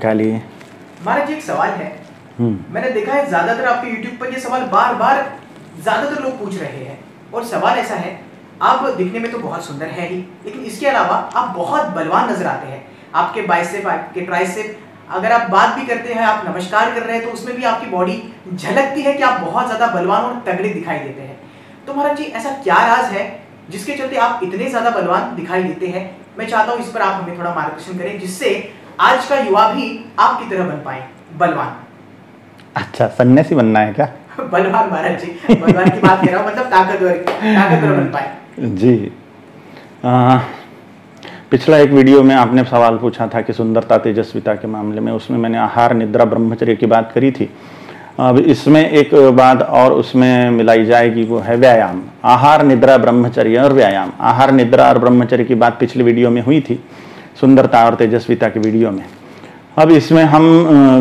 निकालिए। महाराज जी एक सवाल है, मैंने देखा है ज्यादातर आपके YouTube पर ये सवाल बार बार ज्यादातर लोग पूछ रहे हैं, और सवाल ऐसा है, आप दिखने में तो बहुत सुंदर है ही, लेकिन इसके अलावा आप बहुत बलवान नजर आते हैं। आपके बाइसेप, आपके ट्राइसेप, अगर आप बात भी करते हैं, आप नमस्कार कर रहे हैं, तो उसमें भी आपकी बॉडी झलकती है कि आप बहुत ज्यादा बलवान और तगड़े दिखाई देते हैं। तो महाराज जी ऐसा क्या राज है जिसके चलते आप इतने ज्यादा बलवान दिखाई देते हैं? मैं चाहता हूँ इस पर आप हमें थोड़ा मार्गदर्शन करें, जिससे आज का युवा भी आपकी तरह बन पाए बलवान। अच्छा, सन्यासी बनना है क्या? बलवान महाराज जी, बलवान की बात कर रहा हूँ, मतलब ताकतवर बन पाए जी। पिछला एक वीडियो में आपने सवाल पूछा था कि सुंदरता तेजस्विता के मामले में, उसमें मैंने आहार निद्रा ब्रह्मचर्य की बात करी थी। अब इसमें एक बात और उसमें मिलाई जाएगी, वो है व्यायाम। आहार निद्रा ब्रह्मचर्य और व्यायाम। आहार निद्रा और ब्रह्मचर्य की बात पिछले वीडियो में हुई थी, सुंदरता और तेजस्विता के वीडियो में। अब इसमें हम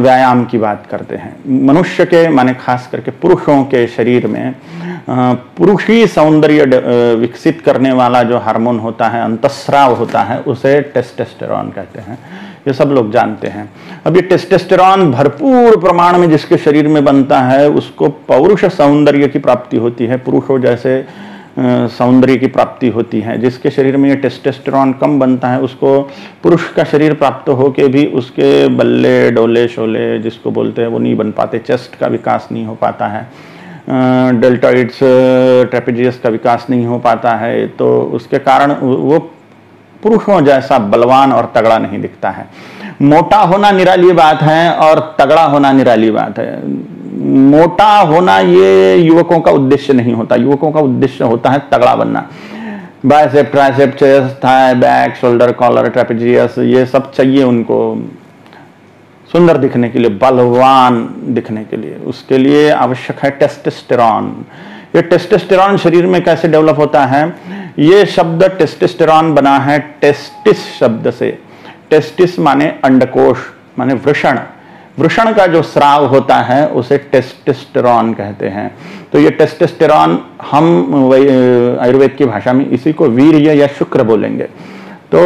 व्यायाम की बात करते हैं। मनुष्य के, माने खास करके पुरुषों के शरीर में पुरुषी सौंदर्य विकसित करने वाला जो हार्मोन होता है, अंतस्राव होता है, उसे टेस्टोस्टेरोन कहते हैं। ये सब लोग जानते हैं। अब ये टेस्टोस्टेरोन भरपूर प्रमाण में जिसके शरीर में बनता है, उसको पौरुष सौंदर्य की प्राप्ति होती है, पुरुषों जैसे सौंदर्य की प्राप्ति होती है। जिसके शरीर में ये टेस्टोस्टेरोन कम बनता है, उसको पुरुष का शरीर प्राप्त होके भी उसके बल्ले डोले शोले जिसको बोलते हैं वो नहीं बन पाते, चेस्ट का विकास नहीं हो पाता है, डेल्टॉइड्स ट्रेपेजियस का विकास नहीं हो पाता है, तो उसके कारण वो पुरुषों जैसा बलवान और तगड़ा नहीं दिखता है। मोटा होना निराली बात है और तगड़ा होना निराली बात है। मोटा होना ये युवकों का उद्देश्य नहीं होता, युवकों का उद्देश्य होता है तगड़ा बनना। Bicep, tricep, chest, thigh, back, shoulder, collar, trapezius, ये सब चाहिए उनको सुंदर दिखने के लिए, बलवान दिखने के लिए। उसके लिए आवश्यक है टेस्टोस्टेरोन। ये टेस्टोस्टेरोन शरीर में कैसे डेवलप होता है? ये शब्द टेस्टोस्टेरोन बना है टेस्टिस शब्द से। टेस्टिस माने अंडकोश, माने वृषण। वृषण का जो स्राव होता है उसे टेस्टोस्टेरोन कहते हैं। तो ये टेस्टोस्टेरोन हम आयुर्वेद की भाषा में इसी को वीर्य या शुक्र बोलेंगे। तो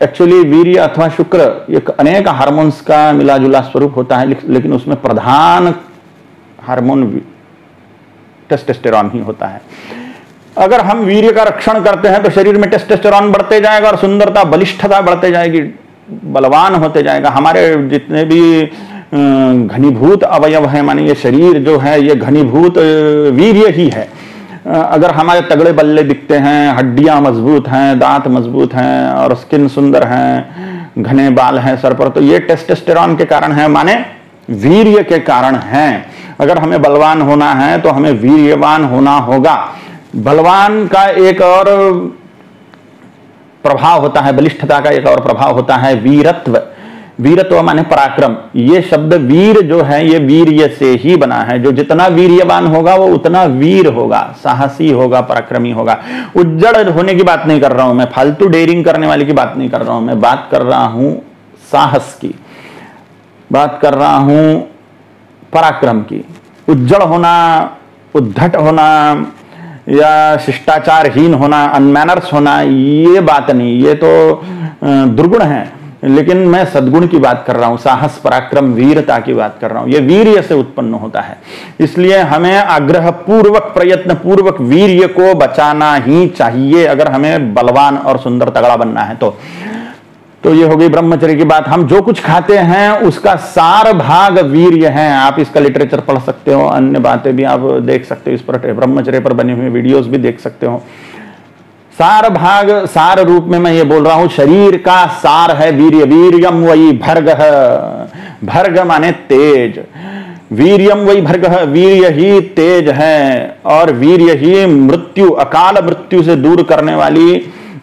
एक्चुअली वीर्य अथवा शुक्र एक अनेक हार्मोन्स का मिला जुला स्वरूप होता है, लेकिन उसमें प्रधान हार्मोन टेस्टोस्टेरोन ही होता है। अगर हम वीर्य का रक्षण करते हैं तो शरीर में टेस्टोस्टेरोन बढ़ते जाएगा और सुंदरता, बलिष्ठता बढ़ते जाएगी, बलवान होते जाएगा। हमारे जितने भी घनीभूत अवयव हैं, माने ये शरीर जो है ये घनीभूत वीर्य ही है। अगर हमारे तगड़े बल्ले दिखते हैं, हड्डियां मजबूत हैं, दांत मजबूत हैं और स्किन सुंदर हैं, घने बाल हैं सर पर, तो ये टेस्टोस्टेरोन के कारण है, माने वीर्य के कारण है। अगर हमें बलवान होना है तो हमें वीर्यवान होना होगा। बलवान का एक और प्रभाव होता है, बलिष्ठता का एक और प्रभाव होता है वीरत्व। वीरत्व माने पराक्रम। ये शब्द वीर जो है ये वीर्य से ही बना है। जो जितना वीर्यवान होगा वो उतना वीर होगा, साहसी होगा, पराक्रमी होगा। उज्जड़ होने की बात नहीं कर रहा हूं मैं, फालतू डेयरिंग करने वाले की बात नहीं कर रहा हूं मैं, बात कर रहा हूं साहस की, बात कर रहा हूं पराक्रम की। उज्जड़ होना, उद्धट होना या शिष्टाचारहीन होना, अनमैनर्स होना, ये बात नहीं, ये तो दुर्गुण है। लेकिन मैं सद्गुण की बात कर रहा हूं, साहस, पराक्रम, वीरता की बात कर रहा हूं। ये वीर्य से उत्पन्न होता है। इसलिए हमें आग्रह पूर्वक, प्रयत्न पूर्वक वीर्य को बचाना ही चाहिए अगर हमें बलवान और सुंदर तगड़ा बनना है तो ये हो गई ब्रह्मचर्य की बात। हम जो कुछ खाते हैं उसका सार भाग वीर्य है। आप इसका लिटरेचर पढ़ सकते हो, अन्य बातें भी आप देख सकते हो, इस पर ब्रह्मचर्य पर बने हुए वीडियोस भी देख सकते हो। सार भाग, सार रूप में मैं ये बोल रहा हूं, शरीर का सार है वीर्य। वीर्यम वही भर्गः, भर्ग माने तेज, वीर्यम वही भर्गः, वीर्य ही तेज है और वीर्य ही मृत्यु, अकाल मृत्यु से दूर करने वाली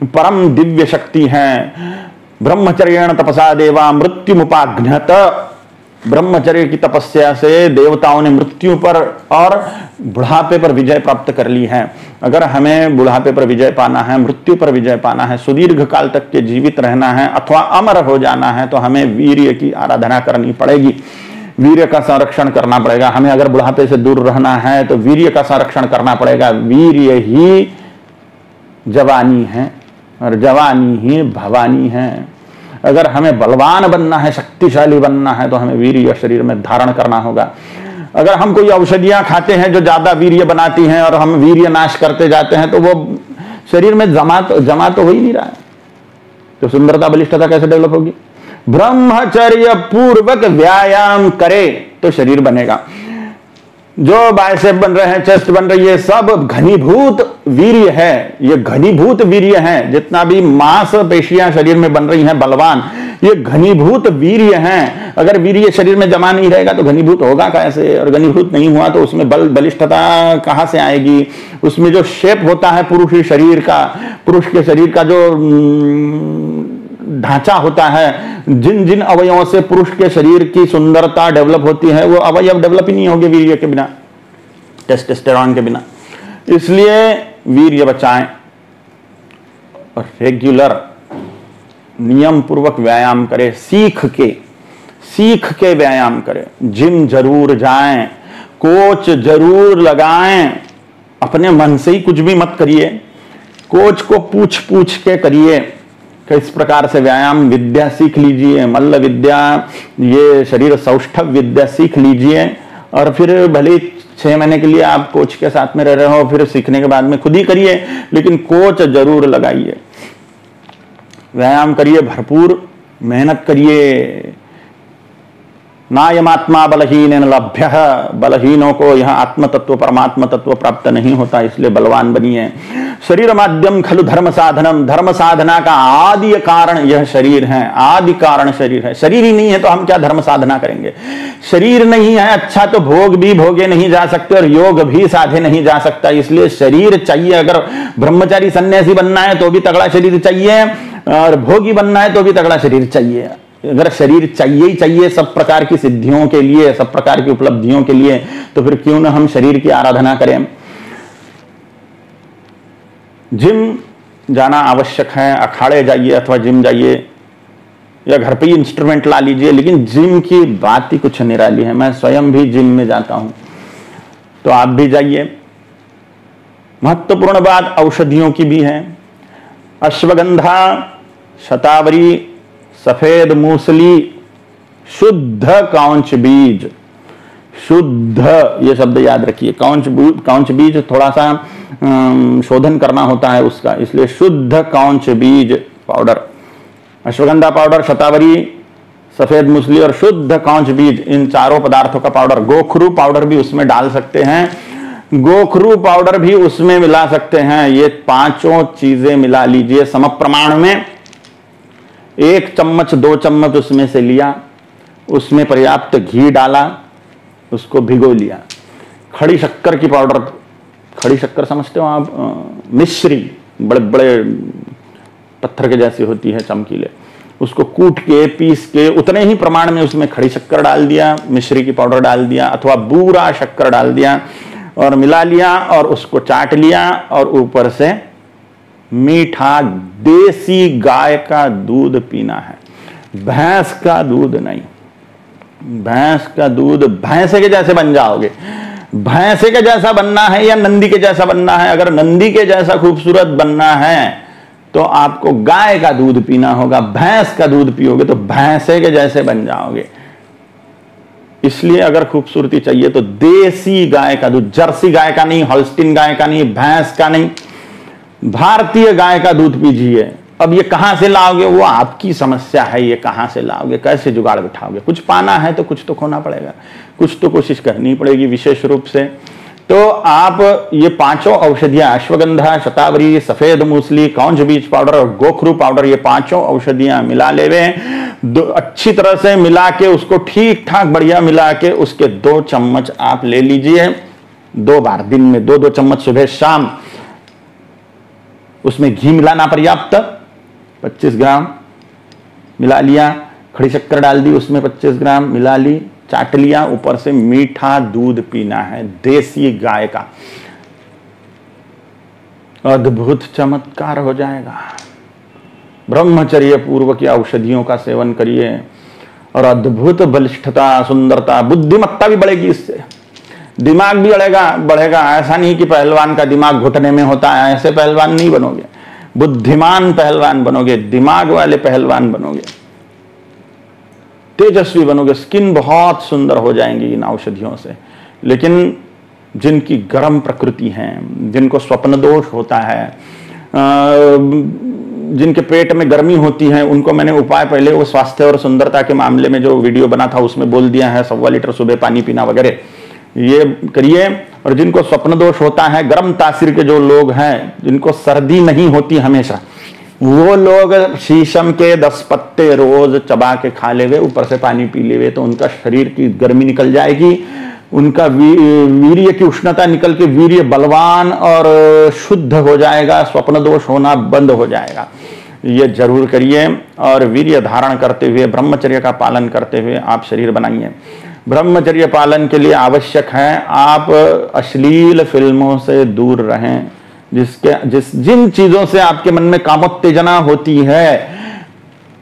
परम दिव्य शक्ति है। ब्रह्मचर्येण तपसा देवा मृत्युमुपाघ्नत। ब्रह्मचर्य की तपस्या से देवताओं ने मृत्यु पर और बुढ़ापे पर विजय प्राप्त कर ली है। अगर हमें बुढ़ापे पर विजय पाना है, मृत्यु पर विजय पाना है, सुदीर्घ काल तक के जीवित रहना है अथवा अमर हो जाना है, तो हमें वीर्य की आराधना करनी पड़ेगी, वीर्य का संरक्षण करना पड़ेगा। हमें अगर बुढ़ापे से दूर रहना है तो वीर्य का संरक्षण करना पड़ेगा। वीर्य ही जवानी है और जवानी ही भवानी है। अगर हमें बलवान बनना है, शक्तिशाली बनना है, तो हमें वीर्य शरीर में धारण करना होगा। अगर हम कोई औषधियां खाते हैं जो ज्यादा वीर्य बनाती हैं और हम वीर्य नाश करते जाते हैं, तो वो शरीर में जमा तो हो ही नहीं रहा है, तो सुंदरता बलिष्ठता कैसे डेवलप होगी? ब्रह्मचर्य पूर्वक व्यायाम करे तो शरीर बनेगा। जो बाइसेप बन रहे हैं, चेस्ट बन रही है, सब घनीभूत वीर्य है। ये घनीभूत वीर्य है। जितना भी मांसपेशियां शरीर में बन रही हैं बलवान, ये घनीभूत वीर्य हैं। अगर वीर्य शरीर में जमा नहीं रहेगा तो घनीभूत होगा कैसे? और घनीभूत नहीं हुआ तो उसमें बलिष्ठता कहां से आएगी? उसमें जो शेप होता है पुरुष शरीर का, पुरुष के शरीर का जो ढांचा होता है, जिन जिन अवयवों से पुरुष के शरीर की सुंदरता डेवलप होती है, वो अवयव डेवलप ही नहीं होंगे वीर्य के बिना, टेस्टोस्टेरोन के बिना। इसलिए वीर्य बचाएं और रेगुलर नियम पूर्वक व्यायाम करें। सीख के व्यायाम करें। जिम जरूर जाएं, कोच जरूर लगाएं। अपने मन से ही कुछ भी मत करिए, कोच को पूछ के करिए। किस प्रकार से व्यायाम विद्या सीख लीजिए, मल्ल विद्या, ये शरीर सौष्ठव विद्या सीख लीजिए, और फिर भले 6 महीने के लिए आप कोच के साथ में रह रहे हो, फिर सीखने के बाद में खुद ही करिए, लेकिन कोच जरूर लगाइए। व्यायाम करिए, भरपूर मेहनत करिए। नायमात्मा बलहीन लभ्य, बलहीनों को यह आत्म तत्व परमात्म तत्व प्राप्त नहीं होता, इसलिए बलवान बनिए। शरीर माध्यम खलु धर्म साधनम, धर्म साधना का आदि कारण यह शरीर है, आदि कारण शरीर है। शरीर ही नहीं है तो हम क्या धर्म साधना करेंगे? शरीर नहीं है अच्छा तो भोग भी भोगे नहीं जा सकते और योग भी साधे नहीं जा सकता, इसलिए शरीर चाहिए। अगर ब्रह्मचारी सन्यासी बनना है तो भी तगड़ा शरीर चाहिए, और भोगी बनना है तो भी तगड़ा शरीर चाहिए। अगर शरीर चाहिए ही चाहिए सब प्रकार की सिद्धियों के लिए, सब प्रकार की उपलब्धियों के लिए, तो फिर क्यों ना हम शरीर की आराधना करें। जिम जाना आवश्यक है, अखाड़े जाइए अथवा जिम जाइए, या घर पे ही इंस्ट्रूमेंट ला लीजिए, लेकिन जिम की बात ही कुछ निराली है। मैं स्वयं भी जिम में जाता हूं, तो आप भी जाइए। महत्वपूर्ण बात औषधियों की भी है। अश्वगंधा, शतावरी, सफेद मूसली, शुद्ध कांच बीज, शुद्ध ये शब्द याद रखिए। कांच बीज थोड़ा सा शोधन करना होता है उसका, इसलिए शुद्ध कांच बीज पाउडर, अश्वगंधा पाउडर, शतावरी, सफेद मूसली और शुद्ध कांच बीज, इन चारों पदार्थों का पाउडर। गोखरू पाउडर भी उसमें डाल सकते हैं, गोखरू पाउडर भी उसमें मिला सकते हैं। ये पांचों चीजें मिला लीजिए सम प्रमाण में। 1 चम्मच 2 चम्मच उसमें से लिया, उसमें पर्याप्त घी डाला, उसको भिगो लिया। खड़ी शक्कर की पाउडर, खड़ी शक्कर समझते हो आप, मिश्री, बड़े बड़े पत्थर के जैसी होती है, चमकीले, उसको कूट के पीस के उतने ही प्रमाण में उसमें खड़ी शक्कर डाल दिया, मिश्री की पाउडर डाल दिया अथवा बूरा शक्कर डाल दिया और मिला लिया और उसको चाट लिया, और ऊपर से मीठा देसी गाय का दूध पीना है, भैंस का दूध नहीं। भैंस का दूध, भैंसे के जैसे बन जाओगे। भैंसे के जैसा बनना है या नंदी के जैसा बनना है? अगर नंदी के जैसा खूबसूरत बनना है तो आपको गाय का दूध पीना होगा। भैंस का दूध पियोगे तो भैंसे के जैसे बन जाओगे। इसलिए अगर खूबसूरती चाहिए तो देसी गाय का दूध, जर्सी गाय का नहीं, हॉल्स्टीन गाय का नहीं, भैंस का नहीं, भारतीय गाय का दूध पीजिए। अब ये कहां से लाओगे वो आपकी समस्या है, ये कहां से लाओगे, कैसे जुगाड़ बिठाओगे? कुछ पाना है तो कुछ तो खोना पड़ेगा, कुछ तो कोशिश करनी पड़ेगी विशेष रूप से। तो आप ये पांचों औषधियां, अश्वगंधा, शतावरी, सफेद मूसली, कांच बीज पाउडर और गोखरू पाउडर, ये पांचों औषधियां मिला लेवे, अच्छी तरह से मिला के उसको ठीक ठाक बढ़िया मिला के उसके 2 चम्मच आप ले लीजिए 2 बार दिन में, 2-2 चम्मच सुबह शाम। उसमें घी मिलाना पर्याप्त, 25 ग्राम मिला लिया, खड़ी शक्कर डाल दी उसमें 25 ग्राम मिला ली, चाट लिया, ऊपर से मीठा दूध पीना है देसी गाय का। अद्भुत चमत्कार हो जाएगा। ब्रह्मचर्य पूर्व की औषधियों का सेवन करिए और अद्भुत बलिष्ठता, सुंदरता, बुद्धिमत्ता भी बढ़ेगी इससे, दिमाग भी बढ़ेगा। ऐसा नहीं कि पहलवान का दिमाग घुटने में होता है, ऐसे पहलवान नहीं बनोगे, बुद्धिमान पहलवान बनोगे, दिमाग वाले पहलवान बनोगे। तेजस्वी बनोगे, स्किन बहुत सुंदर हो जाएंगी इन औषधियों से। लेकिन जिनकी गर्म प्रकृति है, जिनको स्वप्न दोष होता है, जिनके पेट में गर्मी होती है, उनको मैंने उपाय पहले वो स्वास्थ्य और सुंदरता के मामले में जो वीडियो बना था उसमें बोल दिया है, 1.25 लीटर सुबह पानी पीना वगैरह, ये करिए। और जिनको स्वप्न दोष होता है, गर्म तासीर के जो लोग हैं, जिनको सर्दी नहीं होती हमेशा, वो लोग शीशम के 10 पत्ते रोज चबा के खा लेवे, ऊपर से पानी पी लेवे, तो उनका शरीर की गर्मी निकल जाएगी, उनका वीर्य की उष्णता निकल के वीर्य बलवान और शुद्ध हो जाएगा, स्वप्न दोष होना बंद हो जाएगा। ये जरूर करिए। और वीर्य धारण करते हुए, ब्रह्मचर्य का पालन करते हुए आप शरीर बनाइए। ब्रह्मचर्य पालन के लिए आवश्यक है आप अश्लील फिल्मों से दूर रहें। जिन चीजों से आपके मन में कामोत्तेजना होती है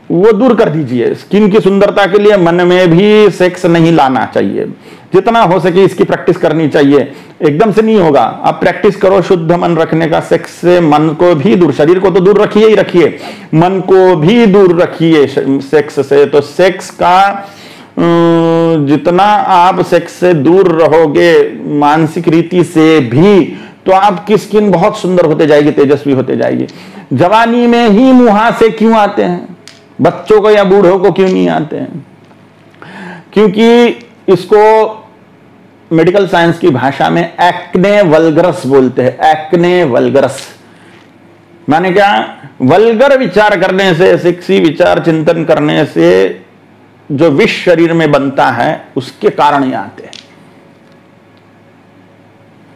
वो दूर कर दीजिए। स्किन की सुंदरता के लिए मन में भी सेक्स नहीं लाना चाहिए, जितना हो सके इसकी प्रैक्टिस करनी चाहिए। एकदम से नहीं होगा, आप प्रैक्टिस करो शुद्ध मन रखने का। सेक्स से मन को भी दूर, शरीर को तो दूर रखिए ही रखिए, मन को भी दूर रखिए सेक्स से। तो सेक्स का जितना आप सेक्स से दूर रहोगे मानसिक रीति से भी, तो आपकी स्किन बहुत सुंदर होते जाएगी, तेजस्वी होते जाएगी। जवानी में ही मुहासे क्यों आते हैं, बच्चों को या बूढ़ों को क्यों नहीं आते हैं? क्योंकि इसको मेडिकल साइंस की भाषा में एक्ने वल्गरस बोलते हैं। एक्ने वल्गरस माने क्या? वल्गर विचार करने से, सेक्सी विचार चिंतन करने से जो विष शरीर में बनता है उसके कारण ये आते हैं।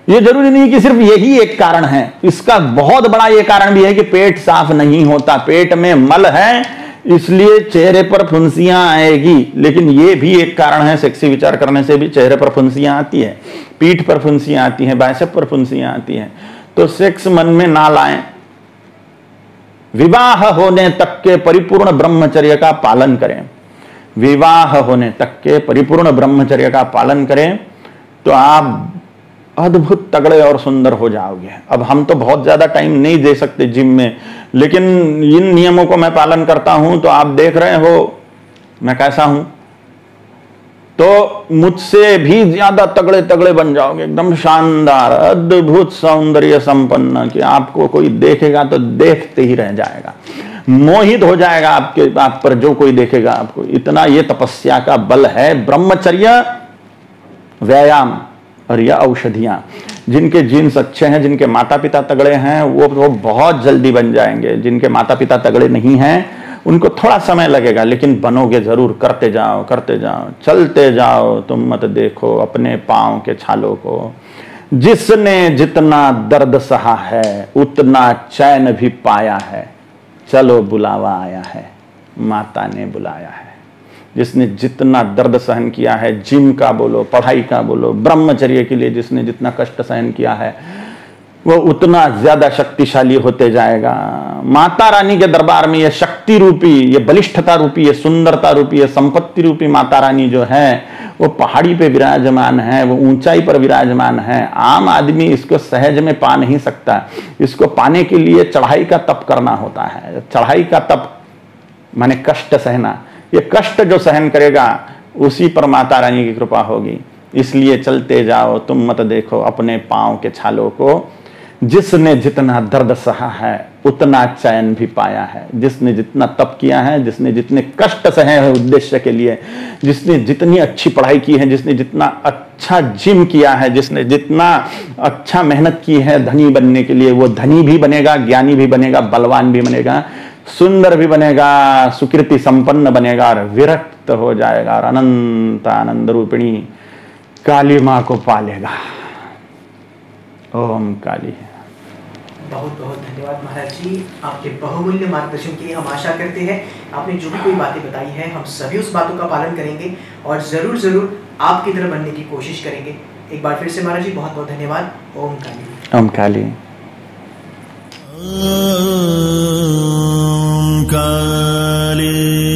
ये जरूरी नहीं कि सिर्फ यही एक कारण है, इसका बहुत बड़ा ये कारण भी है कि पेट साफ नहीं होता, पेट में मल है इसलिए चेहरे पर फुंसियां आएगी। लेकिन ये भी एक कारण है, सेक्सी विचार करने से भी चेहरे पर फुंसियां आती है, पीठ पर फुंसियां आती हैं, बाइसेप पर फुंसियां आती हैं। तो सेक्स मन में ना लाएं। विवाह होने तक के परिपूर्ण ब्रह्मचर्य का पालन करें। विवाह होने तक के परिपूर्ण ब्रह्मचर्य का पालन करें तो आप अद्भुत तगड़े और सुंदर हो जाओगे। अब हम तो बहुत ज्यादा टाइम नहीं दे सकते जिम में, लेकिन इन नियमों को मैं पालन करता हूं तो आप देख रहे हो मैं कैसा हूं, तो मुझसे भी ज्यादा तगड़े तगड़े बन जाओगे, एकदम शानदार अद्भुत सौंदर्य संपन्न कि आपको कोई देखेगा तो देखते ही रह जाएगा, मोहित हो जाएगा आप पर जो कोई देखेगा आपको। इतना ये तपस्या का बल है ब्रह्मचर्य, व्यायाम और यह औषधियां। जिनके जीन्स अच्छे हैं, जिनके माता पिता तगड़े हैं, वो बहुत जल्दी बन जाएंगे। जिनके माता पिता तगड़े नहीं हैं उनको थोड़ा समय लगेगा, लेकिन बनोगे जरूर। करते जाओ करते जाओ, चलते जाओ, तुम मत देखो अपने पांव के छालों को। जिसने जितना दर्द सहा है उतना चैन भी पाया है, चलो बुलावा आया है, माता ने बुलाया है। जिसने जितना दर्द सहन किया है, जिम का बोलो, पढ़ाई का बोलो, ब्रह्मचर्य के लिए जिसने जितना कष्ट सहन किया है, वो उतना ज्यादा शक्तिशाली होते जाएगा। माता रानी के दरबार में ये शक्ति रूपी, ये बलिष्ठता रूपी, ये सुंदरता रूपी, ये संपत्ति रूपी माता रानी जो है वो पहाड़ी पे विराजमान है, वो ऊंचाई पर विराजमान है। आम आदमी इसको सहज में पा नहीं सकता। इसको पाने के लिए चढ़ाई का तप करना होता है। चढ़ाई का तप माने कष्ट सहना। ये कष्ट जो सहन करेगा उसी पर माता रानी की कृपा होगी। इसलिए चलते जाओ, तुम मत देखो अपने पांव के छालों को। जिसने जितना दर्द सहा है उतना चैन भी पाया है। जिसने जितना तप किया है, जिसने जितने कष्ट सहे हैं उद्देश्य के लिए, जिसने जितनी अच्छी पढ़ाई की है, जिसने जितना अच्छा जिम किया है, जिसने जितना अच्छा मेहनत की है धनी बनने के लिए, वो धनी भी बनेगा, ज्ञानी भी बनेगा, बलवान भी बनेगा, सुंदर भी बनेगा, सुकृति संपन्न बनेगा और विरक्त हो जाएगा और अनंत आनंद रूपिणी काली मां को पालेगा। ओम काली। बहुत बहुत धन्यवाद महाराज जी, आपके बहुमूल्य मार्गदर्शन की हम आशा करते हैं। आपने जो भी कोई बातें बताई हैं हम सभी उस बातों का पालन करेंगे और जरूर जरूर आपकी तरह बनने की कोशिश करेंगे। एक बार फिर से महाराज जी बहुत बहुत धन्यवाद। ओम काली। ओम काली। ओम काली।